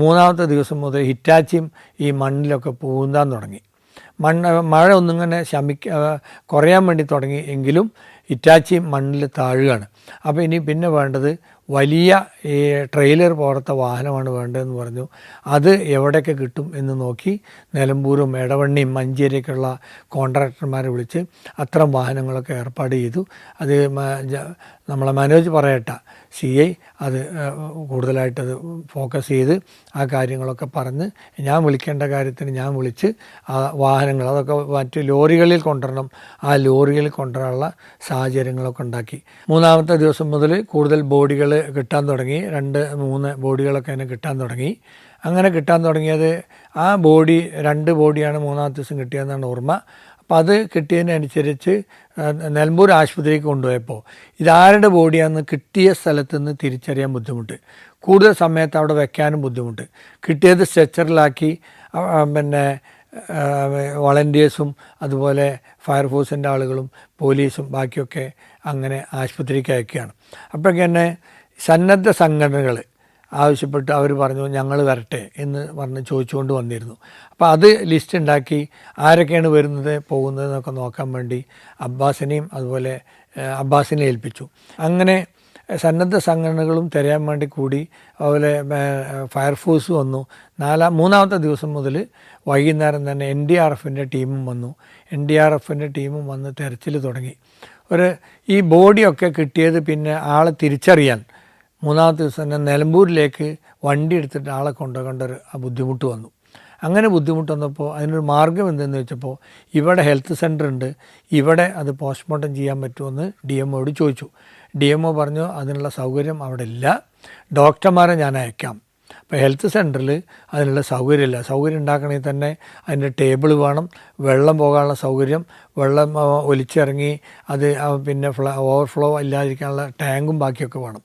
മൂന്നാമത്തെ ദിവസം മുതൽ ഹിറ്റാച്ചിയും ഈ മണ്ണിലൊക്കെ പൂന്താൻ തുടങ്ങി. മഴ ഒന്നിങ്ങനെ കുറയാൻ വേണ്ടി തുടങ്ങി എങ്കിലും ഹിറ്റാച്ചി മണ്ണിൽ താഴുകയാണ്. അപ്പോൾ ഇനി പിന്നെ വേണ്ടത് വലിയ ഈ ട്രെയിലർ പോലത്തെ വാഹനമാണ് വേണ്ടതെന്ന് പറഞ്ഞു. അത് എവിടെയൊക്കെ കിട്ടും എന്ന് നോക്കി നിലമ്പൂരും എടവണ്ണിയും മഞ്ചേരിയൊക്കെയുള്ള കോൺട്രാക്ടർമാരെ വിളിച്ച് അത്തരം വാഹനങ്ങളൊക്കെ ഏർപ്പാട് ചെയ്തു. അത് നമ്മളെ മനോജ് പറയട്ട CI അത് കൂടുതലായിട്ടത് ഫോക്കസ് ചെയ്ത് ആ കാര്യങ്ങളൊക്കെ പറഞ്ഞ് ഞാൻ വിളിക്കേണ്ട കാര്യത്തിന് ഞാൻ വിളിച്ച് ആ വാഹനങ്ങൾ അതൊക്കെ മറ്റ് ലോറികളിൽ കൊണ്ടുവരണം. ആ ലോറികളിൽ കൊണ്ടുവരാനുള്ള സാഹചര്യങ്ങളൊക്കെ ഉണ്ടാക്കി. മൂന്നാമത്തെ ദിവസം മുതൽ കൂടുതൽ ബോഡികൾ കിട്ടാൻ തുടങ്ങി. 2-3 ബോഡികളൊക്കെ അതിനെ കിട്ടാൻ തുടങ്ങി. അങ്ങനെ കിട്ടാൻ തുടങ്ങിയത് ആ 2 ബോഡിയാണ് മൂന്നാമത്തെ ദിവസം കിട്ടിയതെന്നാണ് ഓർമ്മ. അപ്പോൾ അത് കിട്ടിയതിനനുസരിച്ച് നിലമ്പൂർ ആശുപത്രിക്ക് കൊണ്ടുപോയപ്പോൾ ഇതാരുടെ ബോഡിയാണെന്ന് കിട്ടിയ സ്ഥലത്ത് നിന്ന് തിരിച്ചറിയാൻ ബുദ്ധിമുട്ട്, കൂടുതൽ സമയത്ത് അവിടെ വെക്കാനും ബുദ്ധിമുട്ട്. കിട്ടിയത് സ്ട്രെച്ചറിലാക്കി പിന്നെ വളണ്ടിയേഴ്സും അതുപോലെ ഫയർഫോഴ്സിൻ്റെ ആളുകളും പോലീസും ബാക്കിയൊക്കെ അങ്ങനെ ആശുപത്രിക്ക് അയക്കുകയാണ്. അപ്പോഴൊക്കെ തന്നെ സന്നദ്ധ സംഘടനകൾ ആവശ്യപ്പെട്ട് അവർ പറഞ്ഞു ഞങ്ങൾ വരട്ടെ എന്ന് പറഞ്ഞ് ചോദിച്ചുകൊണ്ട് വന്നിരുന്നു. അപ്പോൾ അത് ലിസ്റ്റ് ഉണ്ടാക്കി ആരൊക്കെയാണ് വരുന്നത് പോകുന്നത് എന്നൊക്കെ നോക്കാൻ വേണ്ടി അബ്ബാസിനെ ഏൽപ്പിച്ചു. അങ്ങനെ സന്നദ്ധ സംഘടനകളും തിരയാൻ വേണ്ടി കൂടി. അതുപോലെ ഫയർഫോഴ്സ് വന്നു. മൂന്നാമത്തെ ദിവസം മുതൽ വൈകുന്നേരം തന്നെ NDRFൻ്റെ ടീമും വന്നു. NDRFൻ്റെ ടീമും വന്ന് തെരച്ചിൽ തുടങ്ങി. ഈ ബോഡിയൊക്കെ കിട്ടിയത് പിന്നെ ആളെ തിരിച്ചറിയാൻ മൂന്നാമത്തെ ദിവസം തന്നെ നിലമ്പൂരിലേക്ക് വണ്ടി എടുത്തിട്ട് ആളെ കൊണ്ടുപോകേണ്ട ഒരു ബുദ്ധിമുട്ട് വന്നു. അങ്ങനെ ബുദ്ധിമുട്ട് വന്നപ്പോൾ അതിനൊരു മാർഗ്ഗം എന്തെന്ന് വെച്ചപ്പോൾ ഇവിടെ ഹെൽത്ത് സെൻ്റർ ഉണ്ട്, ഇവിടെ അത് പോസ്റ്റ്മോർട്ടം ചെയ്യാൻ പറ്റുമെന്ന് DMOയോട് ചോദിച്ചു. DMO പറഞ്ഞു അതിനുള്ള സൗകര്യം അവിടെ ഇല്ല, ഡോക്ടർമാരെ ഞാൻ അയക്കാം. അപ്പോൾ ഹെൽത്ത് സെൻ്ററിൽ അതിനുള്ള സൗകര്യമില്ല. സൗകര്യം ഉണ്ടാക്കണമെങ്കിൽ തന്നെ അതിൻ്റെ ടേബിൾ വേണം, വെള്ളം പോകാനുള്ള സൗകര്യം, വെള്ളം ഒലിച്ചിറങ്ങി അത് പിന്നെ ഓവർഫ്ലോ ഇല്ലാതിരിക്കാനുള്ള ടാങ്കും ബാക്കിയൊക്കെ വേണം.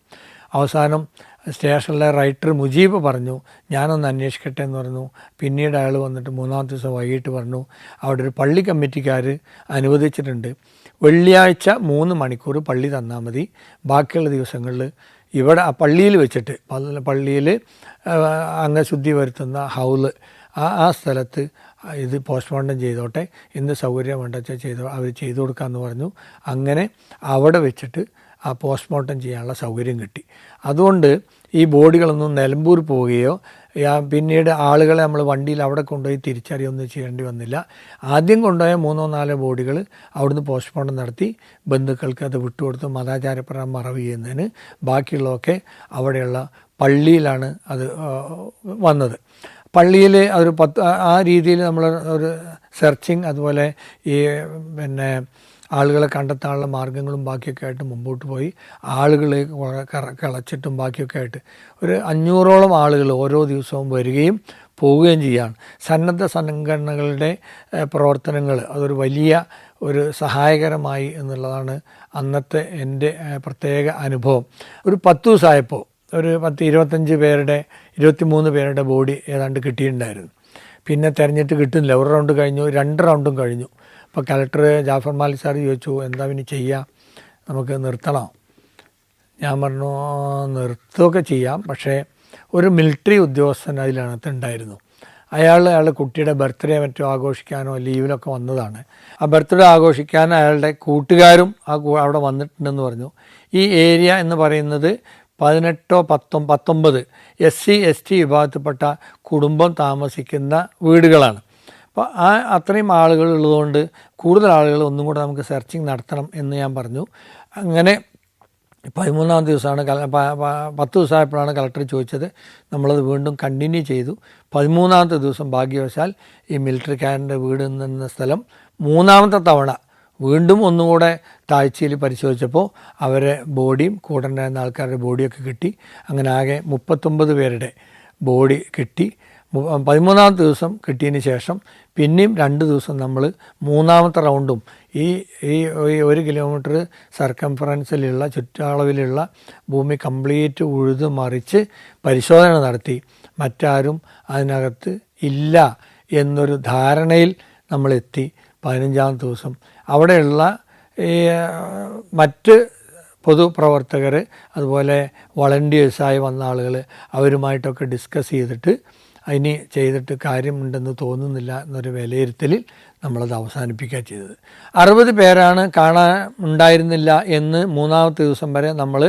അവസാനം സ്റ്റേഷനിലെ റൈറ്റർ മുജീബ് പറഞ്ഞു ഞാനൊന്ന് അന്വേഷിക്കട്ടെ എന്ന് പറഞ്ഞു. പിന്നീട് അയാൾ വന്നിട്ട് മൂന്നാമത്തെ ദിവസം വൈകിട്ട് പറഞ്ഞു അവിടെ ഒരു പള്ളി കമ്മിറ്റിക്കാർ അനുവദിച്ചിട്ടുണ്ട്, വെള്ളിയാഴ്ച 3 മണിക്കൂർ പള്ളി തന്നാൽ മതി, ബാക്കിയുള്ള ദിവസങ്ങളിൽ ഇവിടെ ആ പള്ളിയിൽ വെച്ചിട്ട് പള്ളിയിൽ അംഗശുദ്ധി വരുത്തുന്ന ഹൗള് ആ സ്ഥലത്ത് ഇത് പോസ്റ്റ്മോർട്ടം ചെയ്തോട്ടെ, എന്ത് സൗകര്യം വേണ്ടെന്ന് അവർ ചെയ്തു കൊടുക്കാമെന്ന് പറഞ്ഞു. അങ്ങനെ അവിടെ വെച്ചിട്ട് ആ പോസ്റ്റ്മോർട്ടം ചെയ്യാനുള്ള സൗകര്യം കിട്ടി. അതുകൊണ്ട് ഈ ബോഡികളൊന്നും നിലമ്പൂർ പോവുകയോ പിന്നീട് ആളുകളെ നമ്മൾ വണ്ടിയിൽ അവിടെ കൊണ്ടുപോയി തിരിച്ചറിയൊന്നും ചെയ്യേണ്ടി വന്നില്ല. ആദ്യം കൊണ്ടുപോയ 3-4 ബോഡികൾ അവിടുന്ന് പോസ്റ്റ്മോർട്ടം നടത്തി ബന്ധുക്കൾക്ക് അത് വിട്ടുകൊടുത്ത് മതാചാരപ്രകാരം മറവ് ചെയ്യുന്നതിന്. ബാക്കിയുള്ളതൊക്കെ അവിടെയുള്ള പള്ളിയിലാണ് അത് വന്നത്. പള്ളിയിൽ ഒരു ആ രീതിയിൽ നമ്മൾ ഒരു സെർച്ചിങ് അതുപോലെ ഈ പിന്നെ ആളുകളെ കണ്ടെത്താനുള്ള മാർഗ്ഗങ്ങളും ബാക്കിയൊക്കെ ആയിട്ട് മുമ്പോട്ട് പോയി. ആളുകൾ കിളച്ചിട്ടും ബാക്കിയൊക്കെ ആയിട്ട് ഒരു 500ഓളം ആളുകൾ ഓരോ ദിവസവും വരികയും പോവുകയും ചെയ്യുകയാണ്. സന്നദ്ധ സംഘടനകളുടെ പ്രവർത്തനങ്ങൾ അതൊരു വലിയ ഒരു സഹായകരമായി എന്നുള്ളതാണ് അന്നത്തെ എൻ്റെ പ്രത്യേക അനുഭവം. ഒരു 10 ദിവസമായപ്പോൾ ഒരു 23 പേരുടെ ബോഡി ഏതാണ്ട് കിട്ടിയിട്ടുണ്ടായിരുന്നു. പിന്നെ തിരഞ്ഞിട്ട് കിട്ടുന്നില്ല. 1 റൗണ്ട് കഴിഞ്ഞു, 2 റൗണ്ടും കഴിഞ്ഞു. അപ്പോൾ കലക്ടർ ജാഫർ മാലിക് സാർ ചോദിച്ചു എന്താ പിന്നെ ചെയ്യുക, നമുക്ക് നിർത്തണോ? ഞാൻ പറഞ്ഞു നിർത്തുകയൊക്കെ ചെയ്യാം, പക്ഷേ ഒരു മിലിറ്ററി ഉദ്യോഗസ്ഥൻ അതിനകത്തുണ്ടായിരുന്നു. അയാളുടെ കുട്ടിയുടെ ബർത്ത്ഡേ മറ്റോ ആഘോഷിക്കാനോ ലീവിലൊക്കെ വന്നതാണ്. ആ ബർത്ത്ഡേ ആഘോഷിക്കാൻ അയാളുടെ കൂട്ടുകാരും അവിടെ വന്നിട്ടുണ്ടെന്ന് പറഞ്ഞു. ഈ ഏരിയ എന്ന് പറയുന്നത് 18-19 SC ST വിഭാഗത്തിൽപ്പെട്ട കുടുംബം താമസിക്കുന്ന വീടുകളാണ്. അപ്പോൾ അത്രയും ആളുകൾ ഉള്ളതുകൊണ്ട് കൂടുതൽ ആളുകൾ ഒന്നും കൂടെ നമുക്ക് സെർച്ചിങ് നടത്തണം എന്ന് ഞാൻ പറഞ്ഞു. അങ്ങനെ 13-ാം ദിവസമാണ് 10 ദിവസമായപ്പോഴാണ് കളക്ടർ ചോദിച്ചത്. നമ്മളത് വീണ്ടും കണ്ടിന്യൂ ചെയ്തു. 13-ാമത്തെ ദിവസം ഭാഗ്യവശാൽ ഈ മിലിറ്ററിക്കാരൻ്റെ വീട് നിന്ന സ്ഥലം 3-ാമത്തെ തവണ വീണ്ടും ഒന്നുകൂടെ താഴ്ചയിൽ പരിശോധിച്ചപ്പോൾ അവരെ ബോഡിയും കൂടെ ഉണ്ടായിരുന്ന ആൾക്കാരുടെ ബോഡിയൊക്കെ കിട്ടി. അങ്ങനെ ആകെ 39 പേരുടെ ബോഡി കിട്ടി. 13-ാമത്തെ ദിവസം കിട്ടിയതിന് ശേഷം പിന്നെയും 2 ദിവസം നമ്മൾ 3-ാമത്തെ റൗണ്ടും ഈ 1 കിലോമീറ്റർ സർക്കംഫറൻസിലുള്ള ചുറ്റളവിലുള്ള ഭൂമി കംപ്ലീറ്റ് ഉഴുത് മറിച്ച് പരിശോധന നടത്തി. മറ്റാരും അതിനകത്ത് ഇല്ല എന്നൊരു ധാരണയിൽ നമ്മളെത്തി. 15-ാമത്തെ ദിവസം അവിടെയുള്ള ഈ മറ്റ് പൊതുപ്രവർത്തകർ, അതുപോലെ വളണ്ടിയേഴ്സായി വന്ന ആളുകൾ, അവരുമായിട്ടൊക്കെ ഡിസ്കസ് ചെയ്തിട്ട് ഇനി ചെയ്തിട്ട് കാര്യമുണ്ടെന്ന് തോന്നുന്നില്ല എന്നൊരു വിലയിരുത്തലിൽ നമ്മളത് അവസാനിപ്പിക്കുക ചെയ്തത്. 60 പേരാണ് കാണാൻ ഉണ്ടായിരുന്നില്ല എന്ന് 3-ാമത്തെ ദിവസം വരെ നമ്മൾ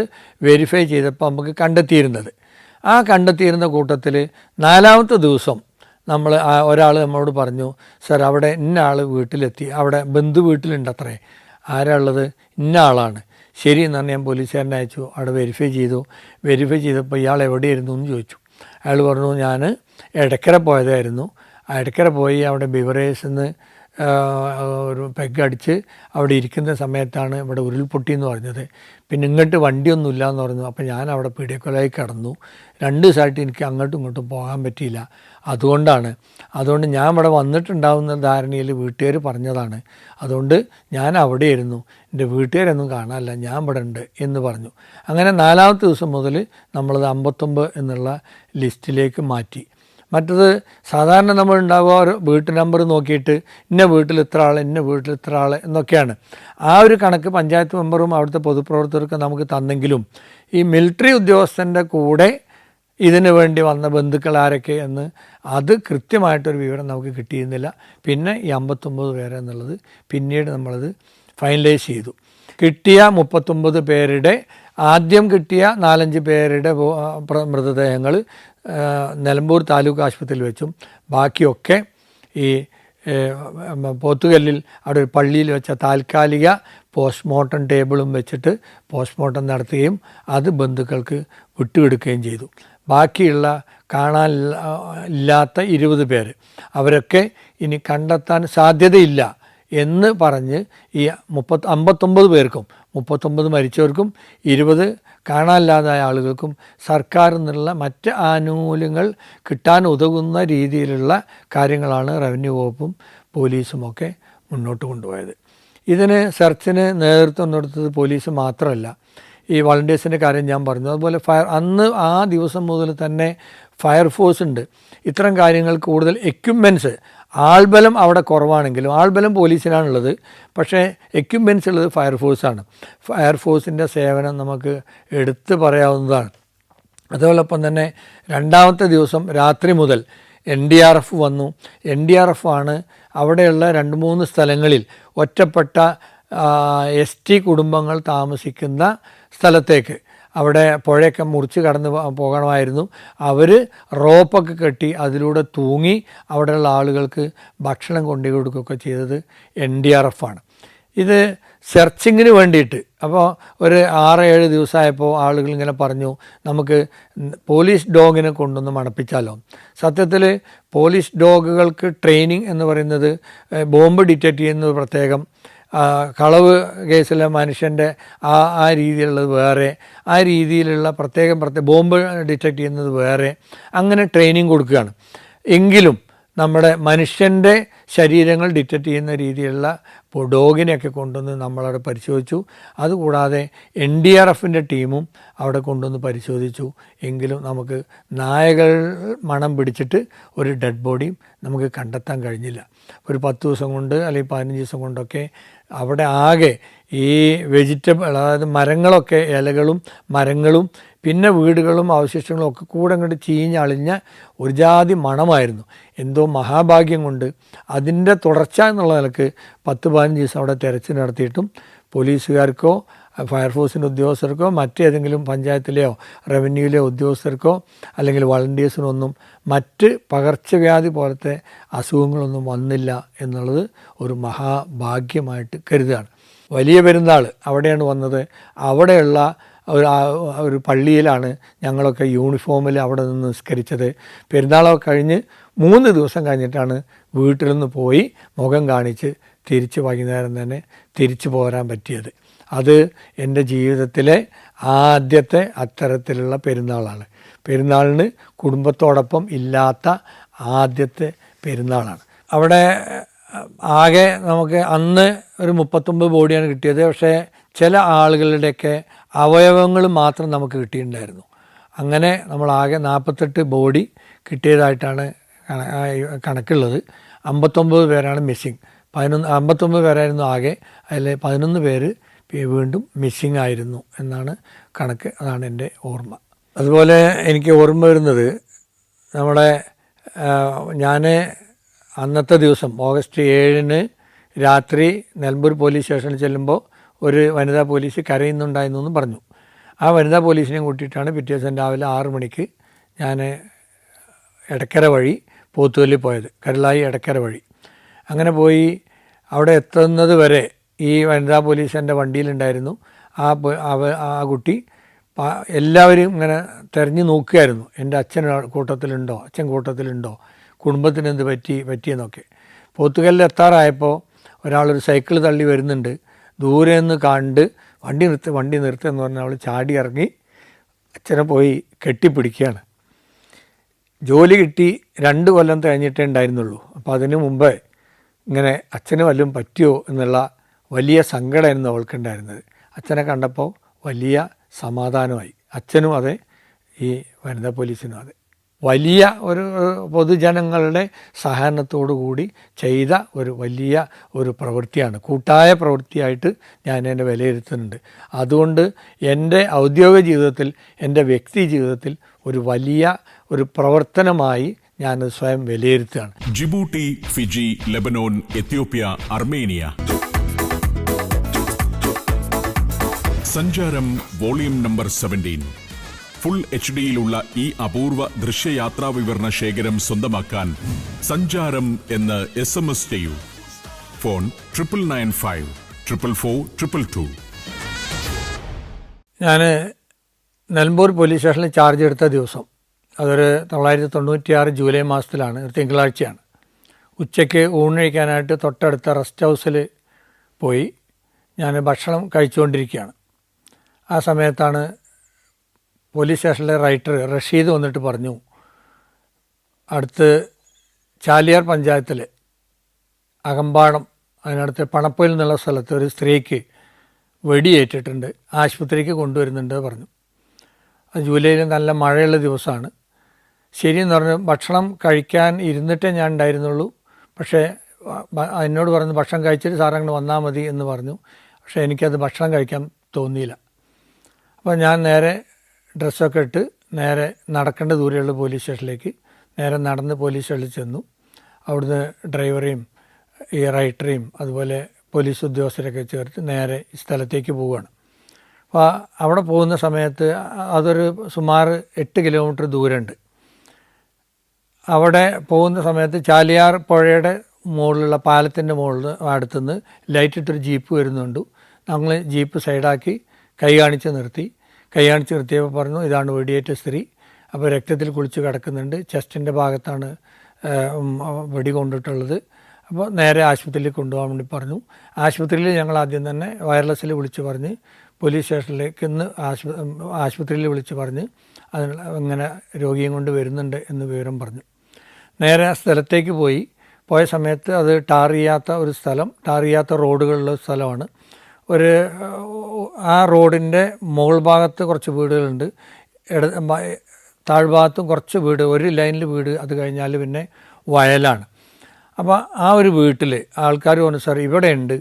വെരിഫൈ ചെയ്തപ്പോൾ നമുക്ക് കണ്ടെത്തിയിരുന്നത്. ആ കണ്ടെത്തിയിരുന്ന കൂട്ടത്തിൽ 4-ാമത്തെ ദിവസം ഒരാൾ നമ്മളോട് പറഞ്ഞു, സർ അവിടെ ഇന്ന ആൾ വീട്ടിലെത്തി, അവിടെ ബന്ധു വീട്ടിലുണ്ട് അത്രേ. ആരാ ഉള്ളത്? ഇന്ന ആളാണ്. ശരി എന്ന് പറഞ്ഞാൽ ഞാൻ പോലീസുകാരനെ അയച്ചു. അവിടെ വെരിഫൈ ചെയ്തപ്പോൾ ഇയാൾ എവിടെയായിരുന്നു എന്ന് ചോദിച്ചു. അയാൾ പറഞ്ഞു, ഞാൻ എടക്കര പോയതായിരുന്നു. എടക്കര പോയി അവിടെ ബിവറേജിൽ നിന്ന് ഒരു പെഗടിച്ച് അവിടെ ഇരിക്കുന്ന സമയത്താണ് ഇവിടെ ഉരുൾപൊട്ടി എന്ന് പറഞ്ഞത്. പിന്നെ ഇങ്ങോട്ട് വണ്ടിയൊന്നുമില്ല എന്ന് പറഞ്ഞു. അപ്പോൾ ഞാൻ അവിടെ പീഡിയക്കൊലയായി കിടന്നു. 2 ദിവസമായിട്ട് എനിക്ക് അങ്ങോട്ടും ഇങ്ങോട്ടും പോകാൻ പറ്റിയില്ല. അതുകൊണ്ട് ഞാൻ ഇവിടെ വന്നിട്ടുണ്ടാവുന്ന ധാരണയിൽ വീട്ടുകാർ പറഞ്ഞതാണ്. അതുകൊണ്ട് ഞാൻ അവിടെയായിരുന്നു, എൻ്റെ വീട്ടുകാരൊന്നും കാണാനില്ല, ഞാൻ ഇവിടെ ഉണ്ട് എന്ന് പറഞ്ഞു. അങ്ങനെ 4-ാമത്തെ ദിവസം മുതൽ നമ്മളത് 59 എന്നുള്ള ലിസ്റ്റിലേക്ക് മാറ്റി. മറ്റത് സാധാരണ നമ്മൾ ഉണ്ടാവുക ഒരു വീട്ടു നമ്പർ നോക്കിയിട്ട് ഇന്ന വീട്ടിൽ ഇത്ര ആൾ എന്നൊക്കെയാണ്. ആ ഒരു കണക്ക് പഞ്ചായത്ത് മെമ്പറും അവിടുത്തെ പൊതുപ്രവർത്തകർക്ക് നമുക്ക് തന്നെങ്കിലും ഈ മിലിറ്ററി ഉദ്യോഗസ്ഥൻ്റെ കൂടെ ഇതിനു വേണ്ടി വന്ന ബന്ധുക്കൾ ആരൊക്കെ എന്ന് അത് കൃത്യമായിട്ടൊരു വിവരം നമുക്ക് കിട്ടിയിരുന്നില്ല. പിന്നെ ഈ 59 പേര് എന്നുള്ളത് പിന്നീട് നമ്മളത് ഫൈനലൈസ് ചെയ്തു. കിട്ടിയ 39 പേരുടെ ആദ്യം കിട്ടിയ 4-5 പേരുടെ മൃതദേഹങ്ങൾ നിലമ്പൂർ താലൂക്ക് ആശുപത്രിയിൽ വെച്ചും ബാക്കിയൊക്കെ ഈ പോത്തുകല്ലിൽ അവിടെ ഒരു പള്ളിയിൽ വെച്ച താൽക്കാലിക പോസ്റ്റ്മോർട്ടം ടേബിളും വെച്ചിട്ട് പോസ്റ്റ്മോർട്ടം നടത്തുകയും അത് ബന്ധുക്കൾക്ക് വിട്ടുകൊടുക്കുകയും ചെയ്തു. ബാക്കിയുള്ള കാണാനില്ലാത്ത 20 പേര് അവരൊക്കെ ഇനി കണ്ടെത്താൻ സാധ്യതയില്ല എന്ന് പറഞ്ഞ് ഈ 59 പേർക്കും 39 മരിച്ചവർക്കും 20 കാണാനില്ലാതായ ആളുകൾക്കും സർക്കാരിൽ നിന്നുള്ള മറ്റ് ആനുകൂല്യങ്ങൾ കിട്ടാൻ ഉതകുന്ന രീതിയിലുള്ള കാര്യങ്ങളാണ് റവന്യൂ വകുപ്പും പോലീസുമൊക്കെ മുന്നോട്ട് കൊണ്ടുപോയത്. ഇതിന് സെർച്ചിന് നേതൃത്വം കൊടുത്തത് പോലീസ് മാത്രമല്ല, ഈ വളണ്ടിയേഴ്സിൻ്റെ കാര്യം ഞാൻ പറഞ്ഞു. അതുപോലെ അന്ന് ആ ദിവസം മുതൽ തന്നെ ഫയർഫോഴ്സ് ഉണ്ട്. ഇത്തരം കാര്യങ്ങൾ കൂടുതൽ എക്യുപ്മെൻറ്റ്സ്, ആൾബലം അവിടെ കുറവാണെങ്കിലും ആൾബലം പോലീസിനാണുള്ളത്, പക്ഷേ എക്യുപ്മെൻറ്റ്സ് ഉള്ളത് ഫയർഫോഴ്സാണ്. ഫയർഫോഴ്സിൻ്റെ സേവനം നമുക്ക് എടുത്തു പറയാവുന്നതാണ്. അതോടൊപ്പം തന്നെ 2-ാമത്തെ ദിവസം രാത്രി മുതൽ NDRF വന്നു. NDRF ആണ് അവിടെയുള്ള 2-3 സ്ഥലങ്ങളിൽ ഒറ്റപ്പെട്ട ST കുടുംബങ്ങൾ താമസിക്കുന്ന സ്ഥലത്തേക്ക്, അവിടെ പുഴയൊക്കെ മുറിച്ച് കടന്ന് പോകണമായിരുന്നു. അവർ റോപ്പൊക്കെ കെട്ടി അതിലൂടെ തൂങ്ങി അവിടെയുള്ള ആളുകൾക്ക് ഭക്ഷണം കൊണ്ടു കൊടുക്കുകയൊക്കെ ചെയ്തത് NDRF ആണ്. ഇത് സെർച്ചിങ്ങിന് വേണ്ടിയിട്ട് അപ്പോൾ ഒരു 6-7 ദിവസമായപ്പോൾ ആളുകൾ ഇങ്ങനെ പറഞ്ഞു, നമുക്ക് പോലീസ് ഡോഗിനെ കൊണ്ടൊന്ന് മണപ്പിച്ചാലോ. സത്യത്തിൽ പോലീസ് ഡോഗുകൾക്ക് ട്രെയിനിങ് എന്ന് പറയുന്നത് ബോംബ് ഡിറ്റക്റ്റ് ചെയ്യുന്നത് പ്രത്യേകം, കളവ് കേസിലെ മനുഷ്യൻ്റെ ആ രീതിയിലുള്ളത് വേറെ, ആ രീതിയിലുള്ള പ്രത്യേകം ബോംബ് ഡിറ്റക്റ്റ് ചെയ്യുന്നത് വേറെ, അങ്ങനെ ട്രെയിനിങ് കൊടുക്കുകയാണ്. എങ്കിലും നമ്മുടെ മനുഷ്യൻ്റെ ശരീരങ്ങൾ ഡിറ്റക്റ്റ് ചെയ്യുന്ന രീതിയിലുള്ള ഡോഗിനെയൊക്കെ കൊണ്ടുവന്ന് നമ്മളവിടെ പരിശോധിച്ചു. അതുകൂടാതെ NDRFൻ്റെ ടീമും അവിടെ കൊണ്ടുവന്ന് പരിശോധിച്ചു. എങ്കിലും നമുക്ക് നായകൾ മണം പിടിച്ചിട്ട് ഒരു ഡെഡ് ബോഡിയും നമുക്ക് കണ്ടെത്താൻ കഴിഞ്ഞില്ല. ഒരു 10 ദിവസം കൊണ്ട് അല്ലെങ്കിൽ 15 ദിവസം കൊണ്ടൊക്കെ അവിടെ ആകെ ഈ അതായത് മരങ്ങളൊക്കെ, ഇലകളും മരങ്ങളും പിന്നെ വീടുകളും അവശിഷ്ടങ്ങളും ഒക്കെ കൂടെ അങ്ങോട്ട് ചീഞ്ഞളിഞ്ഞ ഒരു ജാതി മണമായിരുന്നു. എന്തോ മഹാഭാഗ്യം കൊണ്ട് അതിൻ്റെ തുടർച്ച എന്നുള്ള നിലക്ക് 10-15 ദിവസം അവിടെ തെരച്ചിൽ നടത്തിയിട്ടും പോലീസുകാർക്കോ ഫയർഫോഴ്സിൻ്റെ ഉദ്യോഗസ്ഥർക്കോ മറ്റേതെങ്കിലും പഞ്ചായത്തിലെയോ റവന്യൂവിലെയോ ഉദ്യോഗസ്ഥർക്കോ അല്ലെങ്കിൽ വളണ്ടിയേഴ്സിനൊന്നും മറ്റ് പകർച്ചവ്യാധി പോലത്തെ അസുഖങ്ങളൊന്നും വന്നില്ല എന്നുള്ളത് ഒരു മഹാഭാഗ്യമായിട്ട് കരുതുകയാണ്. വലിയ പെരുന്നാൾ അവിടെയാണ് വന്നത്. അവിടെയുള്ള ഒരു പള്ളിയിലാണ് ഞങ്ങളൊക്കെ യൂണിഫോമിൽ അവിടെ നിന്ന് നിസ്കരിച്ചത്. പെരുന്നാളൊക്കെ കഴിഞ്ഞ് 3 ദിവസം കഴിഞ്ഞിട്ടാണ് വീട്ടിൽ നിന്ന് പോയി മുഖം കാണിച്ച് വൈകുന്നേരം തന്നെ തിരിച്ചു പോരാൻ പറ്റിയത്. അത് എൻ്റെ ജീവിതത്തിലെ ആദ്യത്തെ അത്തരത്തിലുള്ള പെരുന്നാളാണ്. പെരുന്നാളിന് കുടുംബത്തോടൊപ്പം ഇല്ലാത്ത ആദ്യത്തെ പെരുന്നാളാണ്. അവിടെ ആകെ നമുക്ക് അന്ന് ഒരു 39 ബോഡിയാണ് കിട്ടിയത്. പക്ഷേ ചില ആളുകളുടെയൊക്കെ അവയവങ്ങൾ മാത്രം നമുക്ക് കിട്ടിയിട്ടുണ്ടായിരുന്നു. അങ്ങനെ നമ്മളാകെ 48 ബോഡി കിട്ടിയതായിട്ടാണ് കണക്കുള്ളത്. 59 പേരാണ് മിസ്സിങ്. 59 പേരായിരുന്നു ആകെ. അതിൽ 11 പേര് വീണ്ടും മിസ്സിങ് ആയിരുന്നു എന്നാണ് കണക്ക്. അതാണ് എൻ്റെ ഓർമ്മ. അതുപോലെ എനിക്ക് ഓർമ്മ വരുന്നത് നമ്മുടെ ഞാൻ അന്നത്തെ ദിവസം ഓഗസ്റ്റ് 7 രാത്രി നിലമ്പൂർ പോലീസ് സ്റ്റേഷനിൽ ചെല്ലുമ്പോൾ ഒരു വനിതാ പോലീസ് കരയുന്നുണ്ടായിരുന്നു എന്ന് പറഞ്ഞു. ആ വനിതാ പോലീസിനെയും കൂട്ടിയിട്ടാണ് പിറ്റേ ദിവസം രാവിലെ 6 മണിക്ക് ഞാൻ എടക്കര വഴി പോത്തുകല്ലിൽ പോയത്, കരുളായി എടക്കര വഴി. അങ്ങനെ പോയി അവിടെ എത്തുന്നത് വരെ ഈ വനിതാ പോലീസ് എൻ്റെ വണ്ടിയിലുണ്ടായിരുന്നു. ആ കുട്ടി എല്ലാവരും ഇങ്ങനെ തിരഞ്ഞു നോക്കുകയായിരുന്നു, എൻ്റെ അച്ഛൻ കൂട്ടത്തിലുണ്ടോ, കുടുംബത്തിന് എന്ത് പറ്റിയെന്നൊക്കെ. പോത്തുകല്ലിൽ എത്താറായപ്പോൾ ഒരാളൊരു സൈക്കിൾ തള്ളി വരുന്നുണ്ട്. ദൂരെ നിന്ന് കണ്ട് വണ്ടി നിർത്തുമെന്ന് പറഞ്ഞാൽ അവൾ ചാടി ഇറങ്ങി അച്ഛനെ പോയി കെട്ടിപ്പിടിക്കുകയാണ്. ജോലി കിട്ടി 2 കൊല്ലം കഴിഞ്ഞിട്ടേ ഉണ്ടായിരുന്നുള്ളൂ. അപ്പോൾ അതിനു മുമ്പേ ഇങ്ങനെ അച്ഛന് വല്ലതും പറ്റിയോ എന്നുള്ള വലിയ സങ്കടമായിരുന്നു അവൾക്കുണ്ടായിരുന്നത്. അച്ഛനെ കണ്ടപ്പോൾ വലിയ സമാധാനമായി. അച്ഛനും അതെ, ഈ വനിതാ പോലീസിനും അതെ. വലിയ ഒരു പൊതുജനങ്ങളുടെ സഹകരണത്തോടു കൂടി ചെയ്ത വലിയ പ്രവൃത്തിയാണ്, കൂട്ടായ പ്രവൃത്തിയായിട്ട് ഞാൻ എന്നെ വിലയിരുത്തുന്നുണ്ട്. അതുകൊണ്ട് എൻ്റെ ഔദ്യോഗിക ജീവിതത്തിൽ, എൻ്റെ വ്യക്തി ജീവിതത്തിൽ വലിയ പ്രവർത്തനമായി ഞാനത് സ്വയം വിലയിരുത്തുകയാണ്. Djibouti, Fiji, Lebanon, Ethiopia, Armenia. സഞ്ചാരം വോളിയം നമ്പർ 17. ഫുൾ HD-യിലുള്ള ഈ അപൂർവ ദൃശ്യയാത്രാ വിവരണ ശേഖരം സ്വന്തമാക്കാൻ സഞ്ചാരം എന്ന് SMS ചെയ്യൂ. ഫോൺ 9995 444 222. ഞാൻ നിലമ്പൂർ പോലീസ് സ്റ്റേഷനിൽ ചാർജ് എടുത്ത ദിവസം, അതൊരു 1996 ജൂലൈ മാസത്തിലാണ്, ഒരു തിങ്കളാഴ്ചയാണ്. ഉച്ചയ്ക്ക് ഊണ് കഴിക്കാനായിട്ട് തൊട്ടടുത്ത റെസ്റ്റ് ഹൗസിൽ പോയി ഞാൻ ഭക്ഷണം കഴിച്ചുകൊണ്ടിരിക്കുകയാണ്. ആ സമയത്താണ് പോലീസ് സ്റ്റേഷനിലെ റൈറ്റർ റഷീദ് വന്നിട്ട് പറഞ്ഞു, അടുത്ത് ചാലിയാർ പഞ്ചായത്തിൽ അകമ്പാടം, അതിനടുത്ത് പണപ്പൊയിൽ എന്നുള്ള സ്ഥലത്ത് ഒരു സ്ത്രീക്ക് വെടിയേറ്റിട്ടുണ്ട്, ആശുപത്രിക്ക് കൊണ്ടുവരുന്നുണ്ട് പറഞ്ഞു. അത് ജൂലൈയിൽ നല്ല മഴയുള്ള ദിവസമാണ്. ശരിയെന്ന് പറഞ്ഞു. ഭക്ഷണം കഴിക്കാൻ ഇരുന്നിട്ടേ ഞാൻ ഉണ്ടായിരുന്നുള്ളൂ. പക്ഷേ എന്നോട് പറഞ്ഞു ഭക്ഷണം കഴിച്ചിട്ട് സാർ അങ്ങോട്ട് വന്നാൽ മതി എന്ന് പറഞ്ഞു. പക്ഷേ എനിക്കത് ഭക്ഷണം കഴിക്കാൻ തോന്നിയില്ല. അപ്പോൾ ഞാൻ നേരെ ഡ്രസ്സൊക്കെ ഇട്ട് നേരെ നടക്കേണ്ട ദൂരെയുള്ള പോലീസ് സ്റ്റേഷനിലേക്ക് നേരെ നടന്ന് പോലീസ് സ്റ്റേഷനിൽ ചെന്നു. അവിടുന്ന് ഡ്രൈവറെയും ഈ റൈറ്ററെയും അതുപോലെ പോലീസ് ഉദ്യോഗസ്ഥരൊക്കെ ചേർത്ത് നേരെ ഈ സ്ഥലത്തേക്ക് പോവുകയാണ്. അപ്പോൾ അവിടെ പോകുന്ന സമയത്ത് അതൊരു സുമാർ 8 കിലോമീറ്റർ ദൂരമുണ്ട്. അവിടെ പോകുന്ന സമയത്ത് ചാലിയാർ പുഴയുടെ മുകളിലുള്ള പാലത്തിൻ്റെ മുകളിൽ അടുത്തുനിന്ന് ലൈറ്റിട്ടൊരു ജീപ്പ് വരുന്നുണ്ട്. ഞങ്ങൾ ജീപ്പ് സൈഡാക്കി കൈ കാണിച്ച് നിർത്തിയപ്പോൾ പറഞ്ഞു, ഇതാണ് വെടിയേറ്റ സ്ത്രീ. അപ്പോൾ രക്തത്തിൽ കുളിച്ച് കിടക്കുന്നുണ്ട്, ചെസ്റ്റിൻ്റെ ഭാഗത്താണ് വെടി കൊണ്ടിട്ടുള്ളത്. അപ്പോൾ നേരെ ആശുപത്രിയിൽ കൊണ്ടുപോകാൻ വേണ്ടി പറഞ്ഞു. ആശുപത്രിയിൽ ഞങ്ങൾ ആദ്യം തന്നെ വയർലെസ്സിൽ വിളിച്ച് പറഞ്ഞ് പോലീസ് സ്റ്റേഷനിലേക്ക് ഇന്ന് ആശുപത്രിയിൽ വിളിച്ച് പറഞ്ഞ് ഇങ്ങനെ രോഗിയും കൊണ്ട് വരുന്നുണ്ട് എന്ന് വിവരം പറഞ്ഞു. നേരെ ആ സ്ഥലത്തേക്ക് പോയ സമയത്ത് അത് ടാർ ചെയ്യാത്ത റോഡുകളുള്ള സ്ഥലമാണ്. ആ റോഡിൻ്റെ മുകൾ ഭാഗത്ത് കുറച്ച് വീടുകളുണ്ട്, താഴ്ഭാഗത്തും കുറച്ച് വീട്, ഒരു ലൈനിൽ വീട്, അത് കഴിഞ്ഞാൽ പിന്നെ വയലാണ്. അപ്പോൾ ആ ഒരു വീട്ടിൽ ആൾക്കാർ പറഞ്ഞു, സാർ ഇവിടെ ഉണ്ട്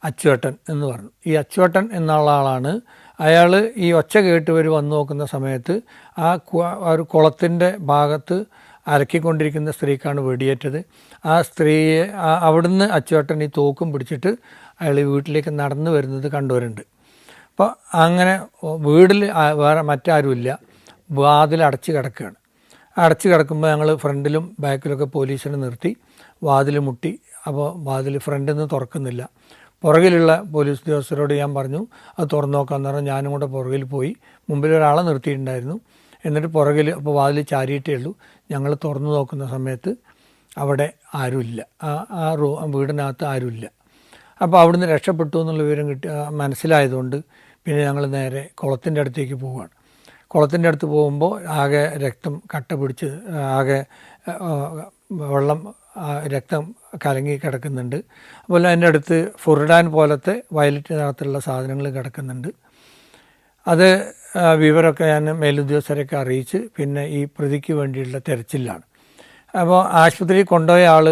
അച്ചുവേട്ടൻ എന്ന് പറഞ്ഞു. ഈ അച്ചുവേട്ടൻ എന്നുള്ള ആളാണ്. അയാൾ ഈ ഒച്ച കേട്ട് വന്ന് നോക്കുന്ന സമയത്ത് ആ ഒരു കുളത്തിൻ്റെ ഭാഗത്ത് അലക്കിക്കൊണ്ടിരിക്കുന്ന സ്ത്രീക്കാണ് വെടിയേറ്റത്. ആ സ്ത്രീയെ അവിടുന്ന് അച്ചുവേട്ടൻ ഈ തോക്കും പിടിച്ചിട്ട് അയാൾ വീട്ടിലേക്ക് നടന്നു വരുന്നത് കണ്ടവരുണ്ട്. അപ്പോൾ അങ്ങനെ വീട്ടിൽ വേറെ മറ്റാരുമില്ല, വാതിൽ അടച്ച് കിടക്കുകയാണ്. അടച്ച് കിടക്കുമ്പോൾ ഞങ്ങൾ ഫ്രണ്ടിലും ബാക്കിലൊക്കെ പോലീസിനെ നിർത്തി വാതിൽ മുട്ടി. അപ്പോൾ വാതിൽ ഫ്രണ്ടിൽ നിന്ന് തുറക്കുന്നില്ല. പുറകിലുള്ള പോലീസ് ഉദ്യോഗസ്ഥരോട് ഞാൻ പറഞ്ഞു അത് തുറന്നു നോക്കാമെന്ന് പറഞ്ഞാൽ ഞാനും കൂടെ പുറകിൽ പോയി. മുമ്പിൽ ഒരാളെ നിർത്തിയിട്ടുണ്ടായിരുന്നു. എന്നിട്ട് പുറകിൽ അപ്പോൾ വാതിൽ ചാരിയിട്ടേ ഉള്ളൂ. ഞങ്ങൾ തുറന്നു നോക്കുന്ന സമയത്ത് അവിടെ ആരുമില്ല, ആ വീടിനകത്ത് ആരുമില്ല. അപ്പോൾ അവിടുന്ന് രക്ഷപ്പെട്ടു എന്നുള്ള വിവരം മനസ്സിലായതുകൊണ്ട് പിന്നെ ഞങ്ങൾ നേരെ കുളത്തിൻ്റെ അടുത്തേക്ക് പോവുകയാണ്. കുളത്തിൻ്റെ അടുത്ത് പോകുമ്പോൾ ആകെ രക്തം കട്ട പിടിച്ച് ആകെ രക്തം കലങ്ങി കിടക്കുന്നുണ്ട്. അതുപോലെ അതിൻ്റെ അടുത്ത് ഫുർഡാൻ പോലത്തെ വയലറ്റ് നിറത്തിലുള്ള സാധനങ്ങൾ കിടക്കുന്നുണ്ട്. അത് വിവരമൊക്കെ ഞാൻ മേലുദ്യോഗസ്ഥരെയൊക്കെ അറിയിച്ച് പിന്നെ ഈ പ്രതിക്ക് വേണ്ടിയുള്ള തെരച്ചിലാണ്. അപ്പോൾ ആശുപത്രിയിൽ കൊണ്ടുപോയ ആൾ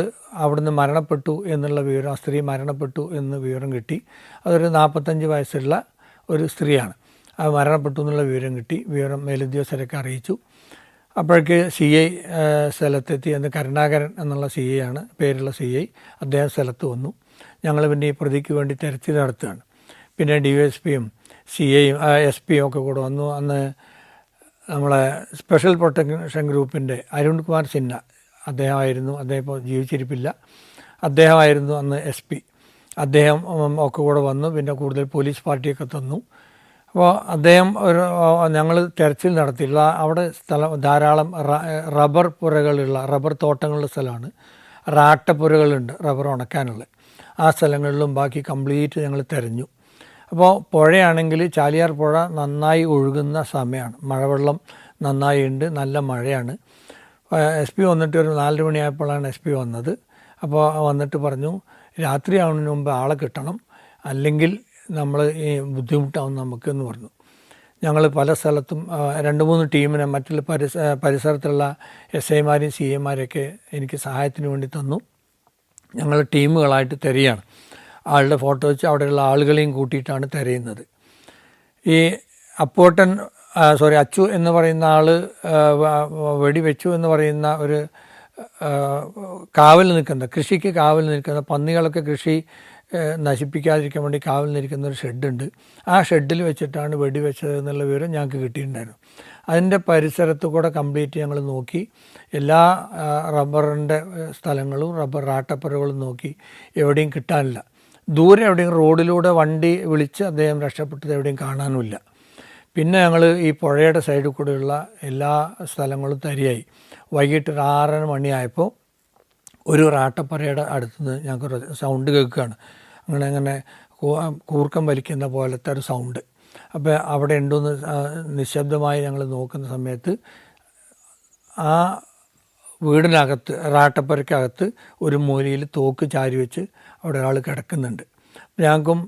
അവിടുന്ന് മരണപ്പെട്ടു എന്നുള്ള വിവരം, ആ സ്ത്രീ മരണപ്പെട്ടു എന്ന് വിവരം കിട്ടി. അതൊരു 45 വയസ്സുള്ള ഒരു സ്ത്രീയാണ്. അത് മരണപ്പെട്ടു എന്നുള്ള വിവരം കിട്ടി. വിവരം മേലുദ്യോഗസ്ഥരൊക്കെ അറിയിച്ചു. അപ്പോഴേക്ക് CI സ്ഥലത്തെത്തി. എന്ന് കരുണാകരൻ എന്നുള്ള CI ആണ് പേരുള്ള CI. അദ്ദേഹം സ്ഥലത്ത് വന്നു. ഞങ്ങൾ പിന്നെ ഈ പ്രതിക്ക് വേണ്ടി തെരച്ചിൽ നടത്തുകയാണ്. പിന്നെ DYSPയും CIയും SPയും ഒക്കെ കൂടെ വന്നു. അന്ന് നമ്മളെ സ്പെഷ്യൽ പ്രൊട്ടക്ഷൻ ഗ്രൂപ്പിൻ്റെ അരുൺകുമാർ സിൻഹ അദ്ദേഹമായിരുന്നു. അദ്ദേഹം ഇപ്പോൾ ജീവിച്ചിരിപ്പില്ല. അദ്ദേഹമായിരുന്നു അന്ന് SP. അദ്ദേഹം ഒക്കെ കൂടെ വന്നു. പിന്നെ കൂടുതൽ പോലീസ് പാർട്ടിയൊക്കെ തന്നു. അപ്പോൾ അദ്ദേഹം ഞങ്ങൾ തെരച്ചിൽ നടത്തിയില്ല. അവിടെ ധാരാളം റബ്ബർ പുരകളുള്ള, റബ്ബർ തോട്ടങ്ങളുള്ള സ്ഥലമാണ്. റാട്ടപ്പുരകളുണ്ട് റബ്ബർ ഉണക്കാനുള്ള. ആ സ്ഥലങ്ങളിലും ബാക്കി കംപ്ലീറ്റ് ഞങ്ങൾ തിരഞ്ഞു. അപ്പോൾ പുഴയാണെങ്കിൽ ചാലിയാർ പുഴ നന്നായി ഒഴുകുന്ന സമയമാണ്. മഴവെള്ളം നന്നായി ഉണ്ട്, നല്ല മഴയാണ്. SP വന്നിട്ട് ഒരു 4 മണിയായപ്പോഴാണ് SP വന്നത്. അപ്പോൾ വന്നിട്ട് പറഞ്ഞു, രാത്രിയാവുന്നതിന് മുമ്പ് ആളെ കിട്ടണം, അല്ലെങ്കിൽ നമ്മൾ ഈ ബുദ്ധിമുട്ടാവും നമുക്കെന്ന് പറഞ്ഞു. ഞങ്ങൾ പല സ്ഥലത്തും 2-3 ടീമിനെ മറ്റുള്ള പരിസരത്തുള്ള SIമാരെയും CIമാരെയൊക്കെ എനിക്ക് സഹായത്തിന് വേണ്ടി തന്നു. ഞങ്ങൾ ടീമുകളായിട്ട് തിരയാണ്. ആളുടെ ഫോട്ടോ വെച്ച് അവിടെയുള്ള ആളുകളെയും കൂട്ടിയിട്ടാണ് തിരയുന്നത്. ഈ അച്ചു എന്ന് പറയുന്ന ആൾ വെടിവെച്ചു എന്ന് പറയുന്ന ഒരു കാവൽ നിൽക്കുന്ന, കൃഷിക്ക് കാവൽ നിൽക്കുന്ന, പന്നികളൊക്കെ കൃഷി നശിപ്പിക്കാതിരിക്കാൻ വേണ്ടി കാവൽ നിൽക്കുന്ന ഒരു ഷെഡുണ്ട്. ആ ഷെഡിൽ വെച്ചിട്ടാണ് വെടിവെച്ചത് എന്നുള്ള വിവരം ഞങ്ങൾക്ക് കിട്ടിയിട്ടുണ്ടായിരുന്നു. അതിൻ്റെ പരിസരത്ത് കൂടെ കംപ്ലീറ്റ് ഞങ്ങൾ നോക്കി. എല്ലാ റബ്ബറിൻ്റെ സ്ഥലങ്ങളും റബ്ബർ റാട്ടപ്പുരകളും നോക്കി. എവിടെയും കിട്ടാനില്ല. ദൂരെ എവിടെയും റോഡിലൂടെ വണ്ടി വിളിച്ച് അദ്ദേഹം രക്ഷപ്പെട്ടത് എവിടെയും കാണാനുമില്ല. പിന്നെ ഞങ്ങൾ ഈ പുഴയുടെ സൈഡിൽ കൂടെയുള്ള എല്ലാ സ്ഥലങ്ങളും തരിയായി. വൈകിട്ട് 6:30 മണിയായപ്പോൾ ഒരു റാട്ടപ്പുരയുടെ അടുത്തുനിന്ന് ഞങ്ങൾക്കൊരു സൗണ്ട് കേൾക്കുകയാണ്. അങ്ങനെ കൂർക്കം വലിക്കുന്ന പോലത്തെ ഒരു സൗണ്ട്. അപ്പോൾ അവിടെ ഉണ്ടോയെന്ന് നിശബ്ദമായി ഞങ്ങൾ നോക്കുന്ന സമയത്ത് ആ വീടിനകത്ത്, റാട്ടപ്പുരയ്ക്കകത്ത് ഒരു മൂലയിൽ തോക്ക് ചാരി വെച്ച് അവിടെ ഒരാൾ കിടക്കുന്നുണ്ട്. ഞങ്ങൾക്കും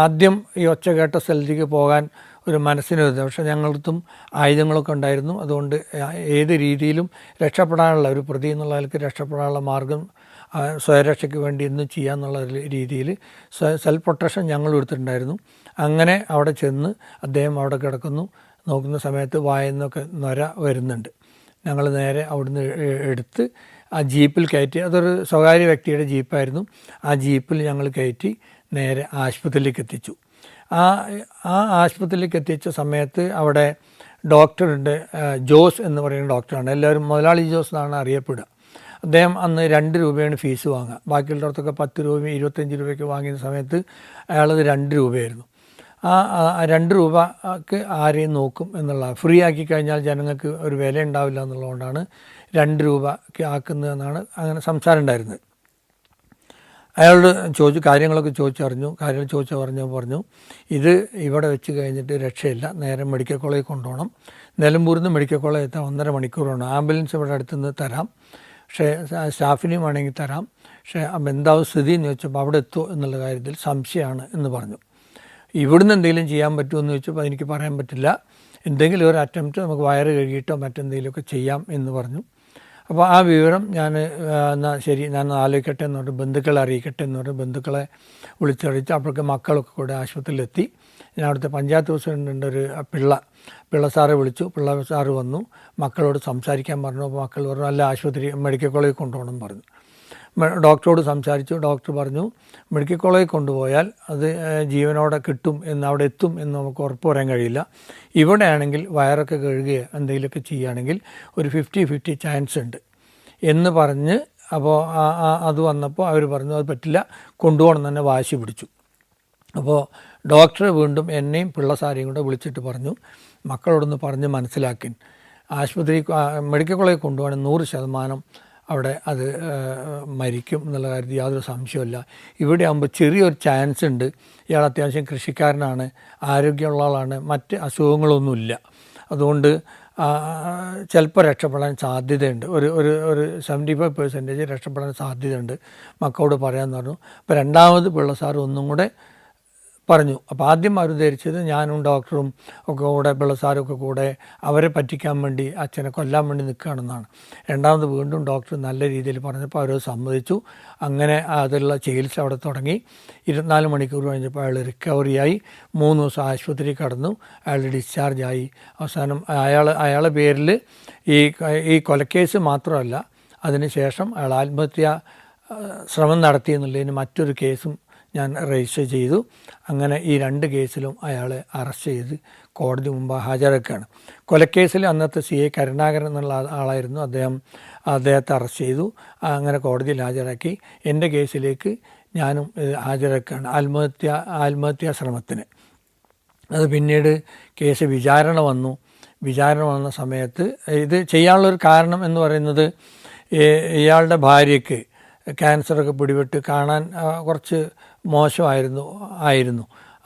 ആദ്യം ഈ ഒച്ച കേട്ട സ്ഥലത്തേക്ക് പോകാൻ ഒരു മനസ്സിനൊരു, പക്ഷേ ഞങ്ങൾക്കും ആയുധങ്ങളൊക്കെ ഉണ്ടായിരുന്നു. അതുകൊണ്ട് ഏത് രീതിയിലും രക്ഷപ്പെടാനുള്ള, ഒരു പ്രതി എന്നുള്ള നിലയ്ക്ക് രക്ഷപ്പെടാനുള്ള മാർഗം സ്വയരക്ഷയ്ക്ക് വേണ്ടി എന്നും ചെയ്യാന്നുള്ള രീതിയിൽ സെൽഫ് പ്രൊട്ടക്ഷൻ ഞങ്ങൾ എടുത്തിട്ടുണ്ടായിരുന്നു. അങ്ങനെ അവിടെ ചെന്ന് അദ്ദേഹം അവിടെ കിടക്കുന്നു. നോക്കുന്ന സമയത്ത് വായന്നൊക്കെ നൊര വരുന്നുണ്ട്. ഞങ്ങൾ നേരെ അവിടുന്ന് എടുത്ത് ആ ജീപ്പിൽ കയറ്റി, അതൊരു സ്വകാര്യ വ്യക്തിയുടെ ജീപ്പായിരുന്നു. ആ ജീപ്പിൽ ഞങ്ങൾ കയറ്റി നേരെ ആശുപത്രിയിലേക്ക് എത്തിച്ചു. ആ ആശുപത്രിയിലേക്ക് എത്തിച്ച സമയത്ത് അവിടെ ഡോക്ടറുണ്ട്, ജോസ് എന്ന് പറയുന്ന ഡോക്ടറാണ്. എല്ലാവരും മുതലാളി ജോസ് എന്നാണ് അറിയപ്പെടുക. അദ്ദേഹം അന്ന് 2 രൂപയാണ് ഫീസ് വാങ്ങുക. ബാക്കിയുള്ളവർക്കൊക്കെ 10 രൂപയും 25 രൂപയ്ക്ക് വാങ്ങിയ സമയത്ത് അയാളത് 2 രൂപയായിരുന്നു. ആ 2 രൂപക്ക് ആരെയും നോക്കും എന്നുള്ള, ഫ്രീ ആക്കി കഴിഞ്ഞാൽ ജനങ്ങൾക്ക് ഒരു വില ഉണ്ടാവില്ല എന്നുള്ളതുകൊണ്ടാണ് 2 രൂപയ്ക്ക് ആക്കുന്നതെന്നാണ് അങ്ങനെ സംസാരം ഉണ്ടായിരുന്നത്. അയാളോട് കാര്യങ്ങളൊക്കെ ചോദിച്ചറിഞ്ഞു. കാര്യങ്ങൾ പറഞ്ഞു ഇത് ഇവിടെ വെച്ച് കഴിഞ്ഞിട്ട് രക്ഷയില്ല, നേരെ മെഡിക്കൽ കോളേജിൽ കൊണ്ടുപോകണം. നിലമ്പൂരിൽ നിന്ന് മെഡിക്കൽ കോളേജ് എത്താൻ 1.5 മണിക്കൂറാണ്. ആംബുലൻസ് ഇവിടെ അടുത്തുനിന്ന് തരാം, പക്ഷേ സ്റ്റാഫിനെയും വേണമെങ്കിൽ തരാം. പക്ഷേ എന്താവും സ്ഥിതി എന്ന് ചോദിച്ചപ്പോൾ അവിടെ എത്തുമോ എന്നുള്ള കാര്യത്തിൽ സംശയമാണ് എന്ന് പറഞ്ഞു. ഇവിടുന്ന് എന്തെങ്കിലും ചെയ്യാൻ പറ്റുമോ എന്ന് ചോദിച്ചപ്പോൾ അതെനിക്ക് പറയാൻ പറ്റില്ല, എന്തെങ്കിലും ഒരു അറ്റംപ്റ്റ് നമുക്ക് വയറ് കഴുകിയിട്ടോ മറ്റെന്തെങ്കിലുമൊക്കെ ചെയ്യാം എന്ന് പറഞ്ഞു. അപ്പോൾ ആ വിവരം എന്നാൽ ശരി, ഞാൻ ആലോചിക്കട്ടെ എന്ന് പറഞ്ഞ് ബന്ധുക്കളെ അറിയിക്കട്ടെ എന്ന് പറഞ്ഞ് ബന്ധുക്കളെ വിളിച്ചറിയിച്ച് അപ്പോഴൊക്കെ മക്കളൊക്കെ കൂടെ ആശുപത്രിയിലെത്തി. ഞാൻ അവിടുത്തെ പഞ്ചായത്ത് പ്രസിഡൻ്റിൻ്റെ ഒരു പിള്ള സാറെ വിളിച്ചു. പിള്ള സാറ് വന്നു, മക്കളോട് സംസാരിക്കാൻ പറഞ്ഞു. അപ്പോൾ മക്കൾ പറഞ്ഞു, അല്ല ആശുപത്രി മെഡിക്കൽ കോളേജിൽ കൊണ്ടുപോകണം പറഞ്ഞു. ഡോക്ടറോട് സംസാരിച്ചു. ഡോക്ടർ പറഞ്ഞു, മെഡിക്കൽ കോളേജിൽ കൊണ്ടുപോയാൽ അത് ജീവനോടെ കിട്ടും എന്ന്, അവിടെ എത്തും എന്ന് നമുക്ക് ഉറപ്പ് പറയാൻ കഴിയില്ല. ഇവിടെ ആണെങ്കിൽ വയറൊക്കെ കഴുകുകയോ എന്തെങ്കിലുമൊക്കെ ചെയ്യുകയാണെങ്കിൽ ഒരു 50-50 ചാൻസ് ഉണ്ട് എന്ന് പറഞ്ഞ്, അപ്പോൾ അത് വന്നപ്പോൾ അവർ പറഞ്ഞു അത് പറ്റില്ല, കൊണ്ടുപോകണം തന്നെ വാശി പിടിച്ചു. അപ്പോൾ ഡോക്ടർ വീണ്ടും എന്നെയും പിള്ളസാരെയും കൂടെ വിളിച്ചിട്ട് പറഞ്ഞു, മക്കളോടൊന്ന് പറഞ്ഞ് മനസ്സിലാക്കി, ആശുപത്രി മെഡിക്കൽ കോളേജിൽ കൊണ്ടുപോകണം 100% അവിടെ അത് മരിക്കും എന്നുള്ള കാര്യത്തിൽ യാതൊരു സംശയമില്ല. ഇവിടെ ആകുമ്പോൾ ചെറിയൊരു ചാൻസ് ഉണ്ട്, ഇയാൾ അത്യാവശ്യം കൃഷിക്കാരനാണ്, ആരോഗ്യമുള്ള ആളാണ്, മറ്റ് അസുഖങ്ങളൊന്നുമില്ല, അതുകൊണ്ട് ചിലപ്പോൾ രക്ഷപ്പെടാൻ സാധ്യതയുണ്ട്, ഒരു 75% രക്ഷപ്പെടാൻ സാധ്യതയുണ്ട്, മക്കളോട് പറയാമെന്ന് പറഞ്ഞു. അപ്പോൾ രണ്ടാമത് പിള്ള സാർ ഒന്നും കൂടെ പറഞ്ഞു. അപ്പോൾ ആദ്യം അവർ ധരിച്ചത് ഞാനും ഡോക്ടറും ഒക്കെ കൂടെ പിള്ളസാരും ഒക്കെ കൂടെ അവരെ പറ്റിക്കാൻ വേണ്ടി അച്ഛനെ കൊല്ലാൻ വേണ്ടി നിൽക്കുകയാണെന്നാണ്. രണ്ടാമത് വീണ്ടും ഡോക്ടർ നല്ല രീതിയിൽ പറഞ്ഞപ്പോൾ അവർ സമ്മതിച്ചു. അങ്ങനെ അതിലുള്ള ചികിത്സ അവിടെ തുടങ്ങി. 24 മണിക്കൂർ കഴിഞ്ഞപ്പോൾ അയാൾ റിക്കവറിയായി. 3 ദിവസം ആശുപത്രി കടന്നു. അയാൾ ഡിസ്ചാർജായി. അവസാനം അയാളുടെ പേരിൽ ഈ കൊലക്കേസ് മാത്രമല്ല, അതിനുശേഷം അയാൾ ആത്മഹത്യാ ശ്രമം നടത്തി എന്നുള്ളതിന് മറ്റൊരു കേസും ഞാൻ രജിസ്റ്റർ ചെയ്തു. അങ്ങനെ ഈ 2 കേസിലും അയാളെ അറസ്റ്റ് ചെയ്ത് കോടതി മുമ്പ് ഹാജരാക്കുകയാണ്. കൊലക്കേസിൽ അന്നത്തെ CA കരുണാകരൻ എന്നുള്ള ആളായിരുന്നു. അദ്ദേഹത്തെ അറസ്റ്റ് ചെയ്തു. അങ്ങനെ കോടതിയിൽ ഹാജരാക്കി. എൻ്റെ കേസിലേക്ക് ഞാനും ഹാജരാക്കുകയാണ്, ആത്മഹത്യാ ശ്രമത്തിന്. അത് പിന്നീട് കേസ് വിചാരണ വന്ന സമയത്ത് ഇത് ചെയ്യാനുള്ളൊരു കാരണം എന്ന് പറയുന്നത്, ഇയാളുടെ ഭാര്യയ്ക്ക് ക്യാൻസറൊക്കെ പിടിപെട്ട് കാണാൻ കുറച്ച് മോശമായിരുന്നു.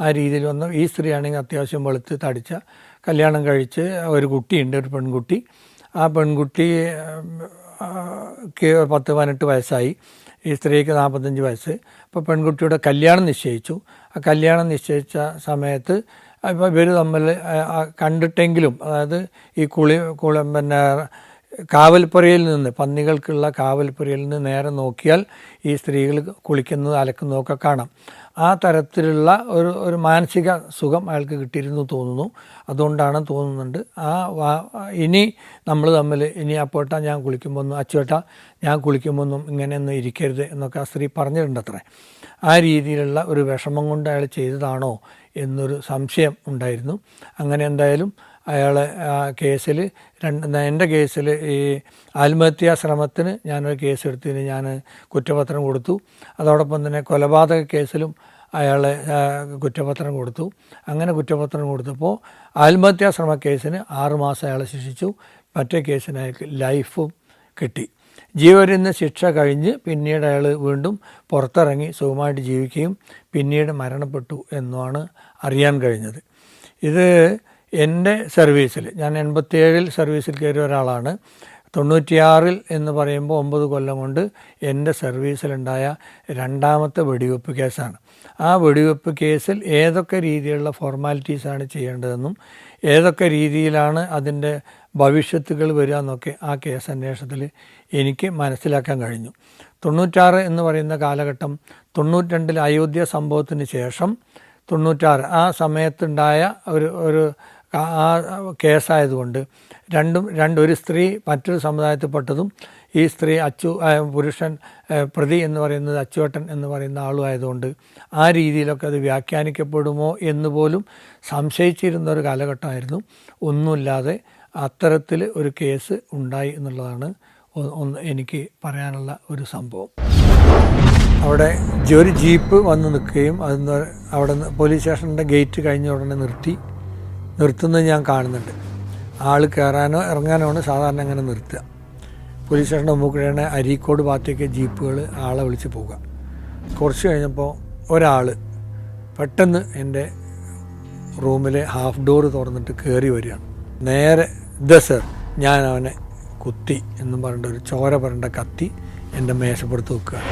ആ രീതിയിൽ വന്ന ഈ സ്ത്രീയാണെങ്കിൽ അത്യാവശ്യം വെളുത്ത് തടിച്ച, കല്യാണം കഴിച്ച് ഒരു കുട്ടിയുണ്ട്, ഒരു പെൺകുട്ടി. ആ പെൺകുട്ടിക്ക് 10-18 വയസ്സായി. ഈ സ്ത്രീക്ക് 45 വയസ്സ്. അപ്പോൾ പെൺകുട്ടിയുടെ കല്യാണം നിശ്ചയിച്ചു. ആ കല്യാണം നിശ്ചയിച്ച സമയത്ത് ഇപ്പോൾ ഇവർ തമ്മിൽ കണ്ടിട്ടെങ്കിലും, അതായത് ഈ പിന്നെ കാവൽപ്പുരയിൽ നിന്ന്, പന്നികൾക്കുള്ള കാവൽപ്പുരയിൽ നിന്ന് നേരെ നോക്കിയാൽ ഈ സ്ത്രീകൾ കുളിക്കുന്നത് അലക്കുന്നതൊക്കെ കാണാം. ആ തരത്തിലുള്ള ഒരു മാനസിക സുഖം അയാൾക്ക് കിട്ടിയിരുന്നു തോന്നുന്നു. അതുകൊണ്ടാണ് തോന്നുന്നുണ്ട് ഇനി നമ്മൾ തമ്മിൽ ഇനി അപ്പോട്ടാ ഞാൻ കുളിക്കുമ്പോൾ അച്ചുവേട്ടാ ഞാൻ കുളിക്കുമ്പോൾ ഇങ്ങനെയൊന്നും ഇരിക്കരുത് എന്നൊക്കെ ആ സ്ത്രീ പറഞ്ഞിട്ടുണ്ടത്രേ. ആ രീതിയിലുള്ള ഒരു വിഷമം കൊണ്ട് അയാൾ ചെയ്തതാണോ എന്നൊരു സംശയം ഉണ്ടായിരുന്നു. അങ്ങനെ എന്തായാലും അയാളെ കേസിൽ എൻ്റെ കേസിൽ ഈ ആത്മഹത്യാ ശ്രമത്തിന് ഞാനൊരു കേസെടുത്തതിന് ഞാൻ കുറ്റപത്രം കൊടുത്തു. അതോടൊപ്പം തന്നെ കൊലപാതക കേസിലും അയാളെ കുറ്റപത്രം കൊടുത്തു. അങ്ങനെ കുറ്റപത്രം കൊടുത്തപ്പോൾ ആത്മഹത്യാ ശ്രമ കേസിന് 6 മാസം അയാളെ ശിക്ഷിച്ചു. മറ്റേ കേസിന് അയാൾക്ക് ലൈഫും കിട്ടി. ജീവപര്യന്ത ശിക്ഷ കഴിഞ്ഞ് പിന്നീട് അയാൾ വീണ്ടും പുറത്തിറങ്ങി സുഖമായിട്ട് ജീവിക്കുകയും പിന്നീട് മരണപ്പെട്ടു എന്നുമാണ് അറിയാൻ കഴിഞ്ഞത്. ഇത് എൻ്റെ സർവീസിൽ, ഞാൻ 87 സർവീസിൽ കയറിയ ഒരാളാണ്. 96 എന്ന് പറയുമ്പോൾ 9 കൊല്ലം കൊണ്ട് എൻ്റെ സർവീസിലുണ്ടായ 2ാമത്തെ വെടിവെപ്പ് കേസാണ്. ആ വെടിവെപ്പ് കേസിൽ ഏതൊക്കെ രീതിയിലുള്ള ഫോർമാലിറ്റീസാണ് ചെയ്യേണ്ടതെന്നും ഏതൊക്കെ രീതിയിലാണ് അതിൻ്റെ ഭവിഷ്യത്തുകൾ വരിക എന്നൊക്കെ ആ കേസ് അന്വേഷണത്തിൽ എനിക്ക് മനസ്സിലാക്കാൻ കഴിഞ്ഞു. 96 എന്ന് പറയുന്ന കാലഘട്ടം 92 അയോധ്യ സംഭവത്തിന് ശേഷം 96 ആ സമയത്തുണ്ടായ ഒരു ആ കേസായതുകൊണ്ട് ഒരു സ്ത്രീ മറ്റൊരു സമുദായത്തിൽപ്പെട്ടതും ഈ സ്ത്രീ പുരുഷൻ പ്രതി എന്ന് പറയുന്നത് അച്ചുവേട്ടൻ എന്ന് പറയുന്ന ആളുമായതുകൊണ്ട് ആ രീതിയിലൊക്കെ അത് വ്യാഖ്യാനിക്കപ്പെടുമോ എന്ന് പോലും സംശയിച്ചിരുന്ന ഒരു കാലഘട്ടമായിരുന്നു. ഒന്നുമില്ലാതെ അത്തരത്തിൽ ഒരു കേസ് ഉണ്ടായി എന്നുള്ളതാണ് എനിക്ക് പറയാനുള്ള ഒരു സംഭവം. അവിടെ ഒരു ജീപ്പ് വന്ന് നിൽക്കുകയും അവിടെ പോലീസ് സ്റ്റേഷൻ്റെ ഗേറ്റ് കഴിഞ്ഞ ഉടനെ നിർത്തുന്നത് ഞാൻ കാണുന്നുണ്ട്. ആൾ കയറാനോ ഇറങ്ങാനോ ആണ് സാധാരണ അങ്ങനെ നിർത്തുക. പോലീസ് സ്റ്റേഷൻ്റെ മുമ്പിൽ കൂടെയാണ് അരീക്കോട് ഭാഗത്തേക്ക് ജീപ്പുകൾ ആളെ വിളിച്ച് പോവുക. കുറച്ച് കഴിഞ്ഞപ്പോൾ ഒരാൾ പെട്ടെന്ന് എൻ്റെ റൂമിലെ ഹാഫ് ഡോർ തുറന്നിട്ട് കയറി വരികയാണ്. നേരെ സർ ഞാൻ അവനെ കുത്തി എന്നും പറഞ്ഞിട്ട് ഒരു ചോര പുരണ്ട കത്തി എൻ്റെ മേശപ്പുറത്ത് വെക്കുകയാണ്.